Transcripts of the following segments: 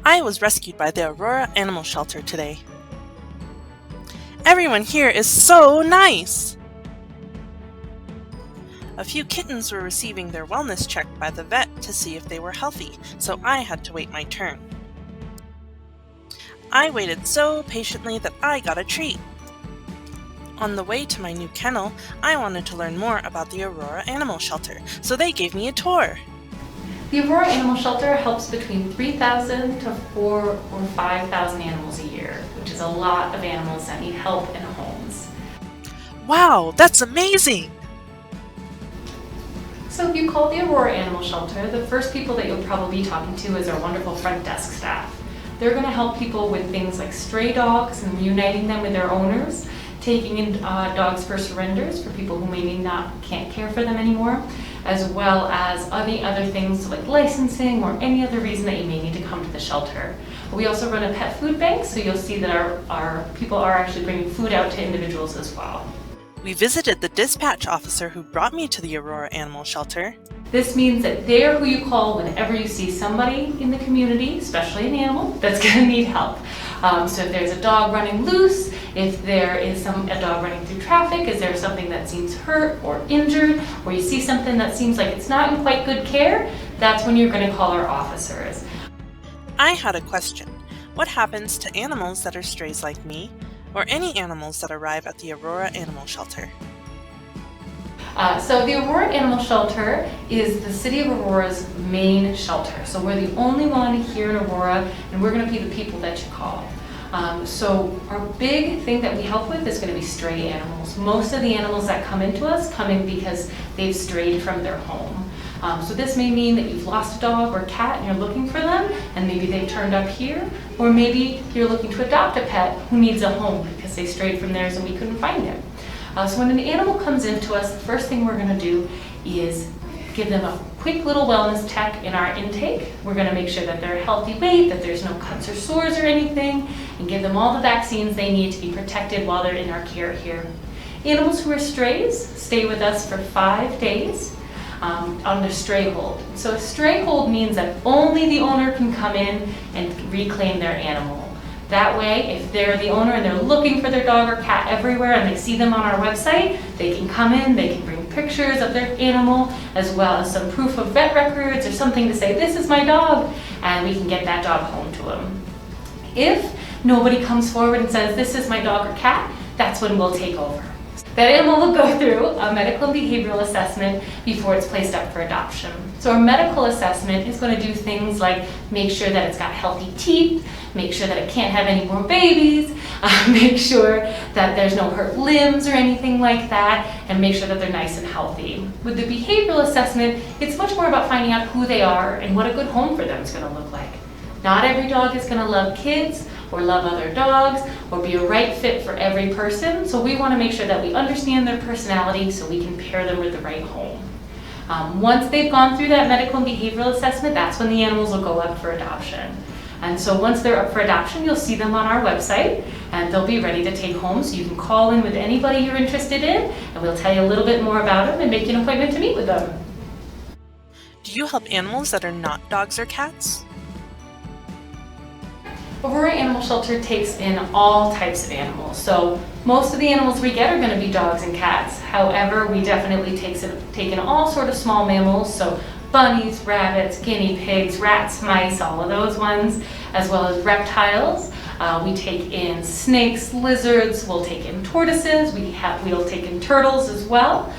I was rescued by the Aurora Animal Shelter today. Everyone here is so nice! A few kittens were receiving their wellness check by the vet to see if they were healthy, so I had to wait my turn. I waited so patiently that I got a treat. On the way to my new kennel, I wanted to learn more about the Aurora Animal Shelter, so they gave me a tour. The Aurora Animal Shelter helps between 3,000 to 4,000 or 5,000 animals a year, which is a lot of animals that need help in homes. Wow, that's amazing! So if you call the Aurora Animal Shelter, the first people that you'll probably be talking to is our wonderful front desk staff. They're going to help people with things like stray dogs and reuniting them with their owners, taking in dogs for surrenders for people who maybe can't care for them anymore, as well as any other things like licensing or any other reason that you may need to come to the shelter. We also run a pet food bank, so you'll see that our people are actually bringing food out to individuals as well. We visited the dispatch officer who brought me to the Aurora Animal Shelter. This means that they're who you call whenever you see somebody in the community, especially an animal, that's going to need help. So if there's a dog running loose, if there is a dog running through traffic, is there something that seems hurt or injured, or you see something that seems like it's not in quite good care, that's when you're going to call our officers. I had a question. What happens to animals that are strays like me, or any animals that arrive at the Aurora Animal Shelter? So the Aurora Animal Shelter is the City of Aurora's main shelter. So we're the only one here in Aurora, and we're going to be the people that you call. So our big thing that we help with is going to be stray animals. Most of the animals that come into us come in because they've strayed from their home. So this may mean that you've lost a dog or cat and you're looking for them, and maybe they've turned up here, or maybe you're looking to adopt a pet who needs a home because they strayed from theirs and we couldn't find it. So when an animal comes into us, the first thing we're going to do is give them a quick little wellness check in our intake. We're going to make sure that they're a healthy weight, that there's no cuts or sores or anything, and give them all the vaccines they need to be protected while they're in our care here. Animals who are strays stay with us for 5 days on their stray hold. So a stray hold means that only the owner can come in and reclaim their animal. That way, if they're the owner and they're looking for their dog or cat everywhere and they see them on our website, they can come in, they can bring pictures of their animal, as well as some proof of vet records or something to say, this is my dog, and we can get that dog home to them. If nobody comes forward and says, this is my dog or cat, that's when we'll take over. That animal will go through a medical and behavioral assessment before it's placed up for adoption. So our medical assessment is going to do things like make sure that it's got healthy teeth, make sure that it can't have any more babies, make sure that there's no hurt limbs or anything like that, and make sure that they're nice and healthy. With the behavioral assessment, it's much more about finding out who they are and what a good home for them is going to look like. Not every dog is going to love kids or love other dogs or be a right fit for every person, so we want to make sure that we understand their personality so we can pair them with the right home. Once they've gone through that medical and behavioral assessment, that's when the animals will go up for adoption. And so once they're up for adoption, you'll see them on our website and they'll be ready to take home, so you can call in with anybody you're interested in and we'll tell you a little bit more about them and make an appointment to meet with them. Do you help animals that are not dogs or cats? Aurora Animal Shelter takes in all types of animals. So most of the animals we get are going to be dogs and cats. However, we definitely take in all sort of small mammals, so bunnies, rabbits, guinea pigs, rats, mice, all of those ones, as well as reptiles. We take in snakes, lizards, we'll take in tortoises, we'll take in turtles as well.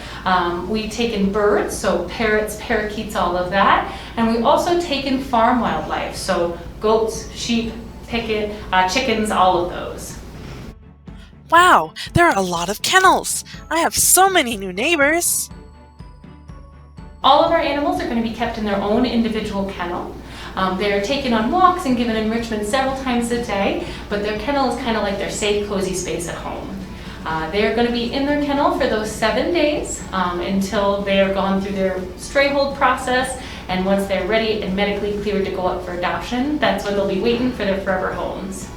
We take in birds, so parrots, parakeets, all of that. And we also take in farm wildlife, so goats, sheep, chickens, all of those. Wow, there are a lot of kennels! I have so many new neighbors! All of our animals are going to be kept in their own individual kennel. They're taken on walks and given enrichment several times a day, but their kennel is kind of like their safe, cozy space at home. They're going to be in their kennel for those 7 days until they're gone through their stray hold process, and once they're ready and medically cleared to go up for adoption, that's when they'll be waiting for their forever homes.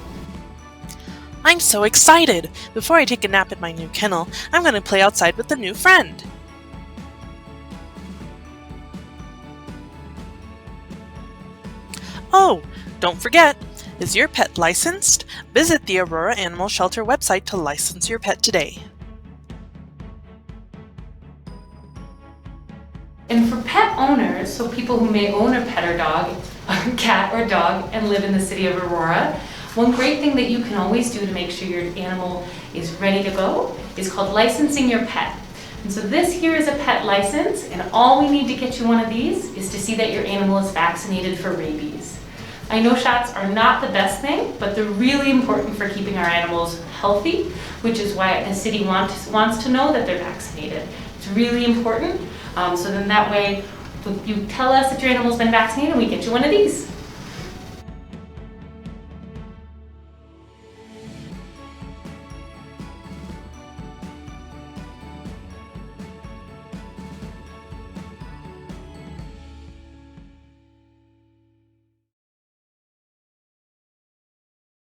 I'm so excited! Before I take a nap in my new kennel, I'm going to play outside with a new friend! Oh, don't forget, is your pet licensed? Visit the Aurora Animal Shelter website to license your pet today. And for pet owners, so people who may own a pet or dog, a cat or dog, and live in the city of Aurora, one great thing that you can always do to make sure your animal is ready to go is called licensing your pet. And so this here is a pet license, and all we need to get you one of these is to see that your animal is vaccinated for rabies. I know shots are not the best thing, but they're really important for keeping our animals healthy, which is why the city wants to know that they're vaccinated. It's really important. So then that way, you tell us that your animal's been vaccinated and we get you one of these.